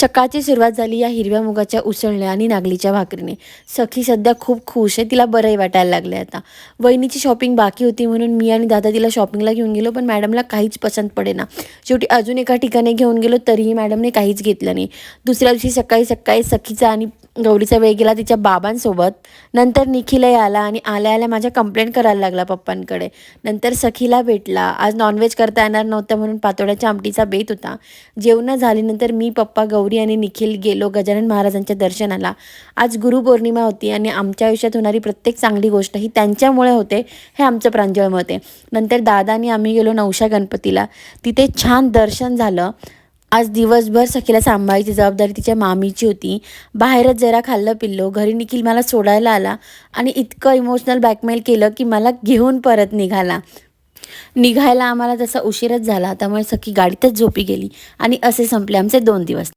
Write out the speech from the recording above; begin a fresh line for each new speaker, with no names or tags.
सकाळची सुरुवात झाली या हिरव्या मुगाच्या उसळल्या आणि नागलीच्या भाकरीने. सखी सध्या खूप खुश आहे. तिला बरंही वाटायला लागलं आहे आता. वहिनीची शॉपिंग बाकी होती म्हणून मी आणि दादा तिला शॉपिंगला घेऊन गेलो, पण मॅडमला काहीच पसंत पडेना. शेवटी अजून एका ठिकाणी घेऊन गेलो तरीही मॅडमने काहीच घेतलं नाही. दुसऱ्या दिवशी सकाळी सकाळी सखीचा आणि गौरीचा वेळ गेला तिच्या बाबांसोबत. नंतर निखिलही आला आणि आल्या आल्या माझ्या कंप्लेंट करायला लागला पप्पांकडे. नंतर सखीला भेटला. आज नॉनव्हेज करता येणार नव्हतं म्हणून पातोड्याच्या आमटीचा बेत होता. जेवणं झाल्यानंतर मी, पप्पा, गौरी आणि निखिल गेलो गजानन महाराजांच्या दर्शनाला. आज गुरुपौर्णिमा होती आणि आमच्या आयुष्यात होणारी प्रत्येक चांगली गोष्ट ही त्यांच्यामुळे होते, हे आमचं प्रांजळ मत आहे. नंतर दादा आणि आम्ही गेलो नवशा गणपतीला. तिथे छान दर्शन झालं. आज दिवसभर सखीला सांभाळायची जबाबदारी तिच्या मामीची होती. बाहेरच जरा खाल्लं पिल्लो. घरी निखिल मला सोडायला आला आणि इतकं इमोशनल ब्लॅकमेल केलं की मला घेऊन परत निघायला आम्हाला तसा उशीरच झाला. त्यामुळे सखी गाडीतच झोपी गेली आणि असे संपले आमचे 2 दिवस.